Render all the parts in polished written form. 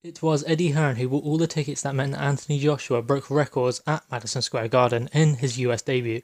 It was Eddie Hearn who bought all the tickets that meant that Anthony Joshua broke records at Madison Square Garden in his US debut.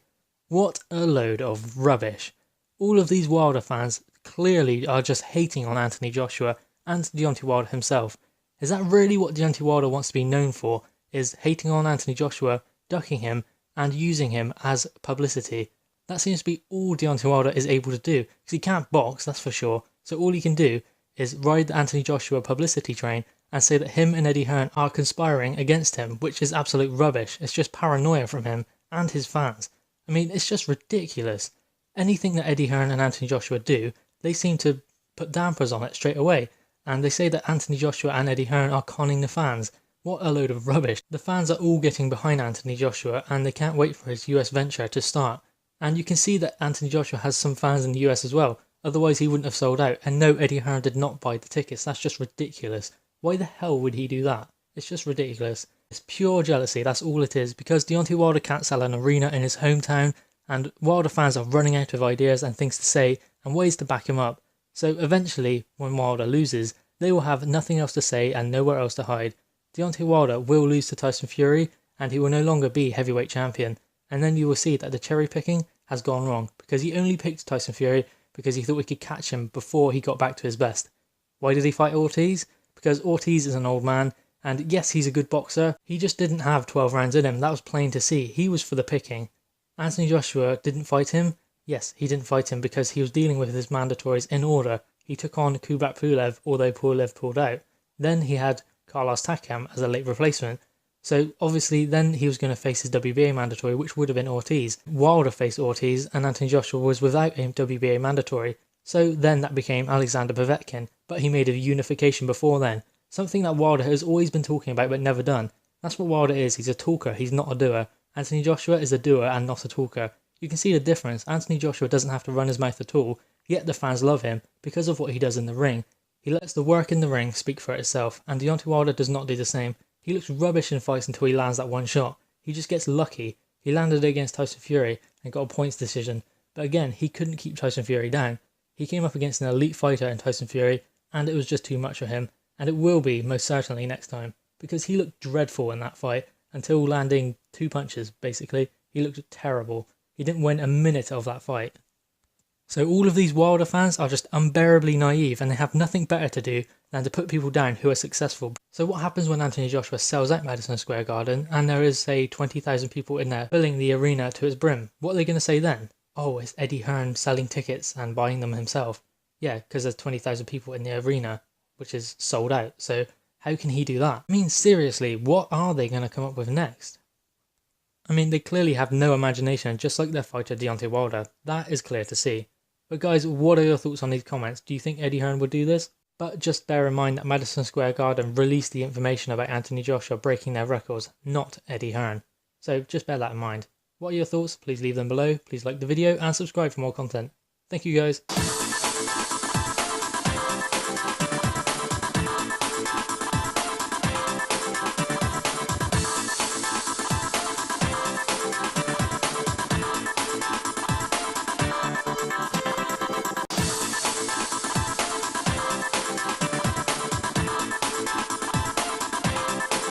What a load of rubbish. All of these Wilder fans clearly are just hating on Anthony Joshua and Deontay Wilder himself. Is that really what Deontay Wilder wants to be known for? Is hating on Anthony Joshua, ducking him, and using him as publicity? That seems to be all Deontay Wilder is able to do, because he can't box, that's for sure. So all he can do is ride the Anthony Joshua publicity train and say that him and Eddie Hearn are conspiring against him, which is absolute rubbish. It's just paranoia from him and his fans. I mean, it's just ridiculous. Anything that Eddie Hearn and Anthony Joshua do, they seem to put dampers on it straight away. And they say that Anthony Joshua and Eddie Hearn are conning the fans. What a load of rubbish. The fans are all getting behind Anthony Joshua and they can't wait for his US venture to start. And you can see that Anthony Joshua has some fans in the US as well. Otherwise he wouldn't have sold out. And no, Eddie Hearn did not buy the tickets. That's just ridiculous. Why the hell would he do that? It's just ridiculous. It's pure jealousy, that's all it is. Because Deontay Wilder can't sell an arena in his hometown. And Wilder fans are running out of ideas and things to say and ways to back him up. So eventually, when Wilder loses, they will have nothing else to say and nowhere else to hide. Deontay Wilder will lose to Tyson Fury and he will no longer be heavyweight champion. And then you will see that the cherry picking has gone wrong because he only picked Tyson Fury because he thought we could catch him before he got back to his best. Why did he fight Ortiz? Because Ortiz is an old man and yes, he's a good boxer. He just didn't have 12 rounds in him. That was plain to see. He was for the picking. Anthony Joshua didn't fight him. Yes, he didn't fight him because he was dealing with his mandatories in order. He took on Kubrat Pulev, although Pulev pulled out. Then he had Carlos Takam as a late replacement. So obviously then he was going to face his WBA mandatory, which would have been Ortiz. Wilder faced Ortiz and Anthony Joshua was without a WBA mandatory. So then that became Alexander Povetkin, but he made a unification before then. Something that Wilder has always been talking about but never done. That's what Wilder is. He's a talker, he's not a doer. Anthony Joshua is a doer and not a talker. You can see the difference. Anthony Joshua doesn't have to run his mouth at all, yet the fans love him because of what he does in the ring. He lets the work in the ring speak for itself, and Deontay Wilder does not do the same. He looks rubbish in fights until he lands that one shot. He just gets lucky. He landed against Tyson Fury and got a points decision, but again, he couldn't keep Tyson Fury down. He came up against an elite fighter in Tyson Fury, and it was just too much for him, and it will be most certainly next time, because he looked dreadful in that fight until landing 2 punches, basically. He looked terrible. He didn't win a minute of that fight. So all of these Wilder fans are just unbearably naive and they have nothing better to do than to put people down who are successful. So what happens when Anthony Joshua sells out Madison Square Garden and there is, say, 20,000 people in there filling the arena to its brim? What are they going to say then? Oh, it's Eddie Hearn selling tickets and buying them himself. Yeah, because there's 20,000 people in the arena, which is sold out. So how can he do that? I mean, seriously, what are they going to come up with next? I mean, they clearly have no imagination, just like their fighter Deontay Wilder. That is clear to see. But guys, what are your thoughts on these comments? Do you think Eddie Hearn would do this? But just bear in mind that Madison Square Garden released the information about Anthony Joshua breaking their records, not Eddie Hearn. So just bear that in mind. What are your thoughts? Please leave them below. Please like the video and subscribe for more content. Thank you guys.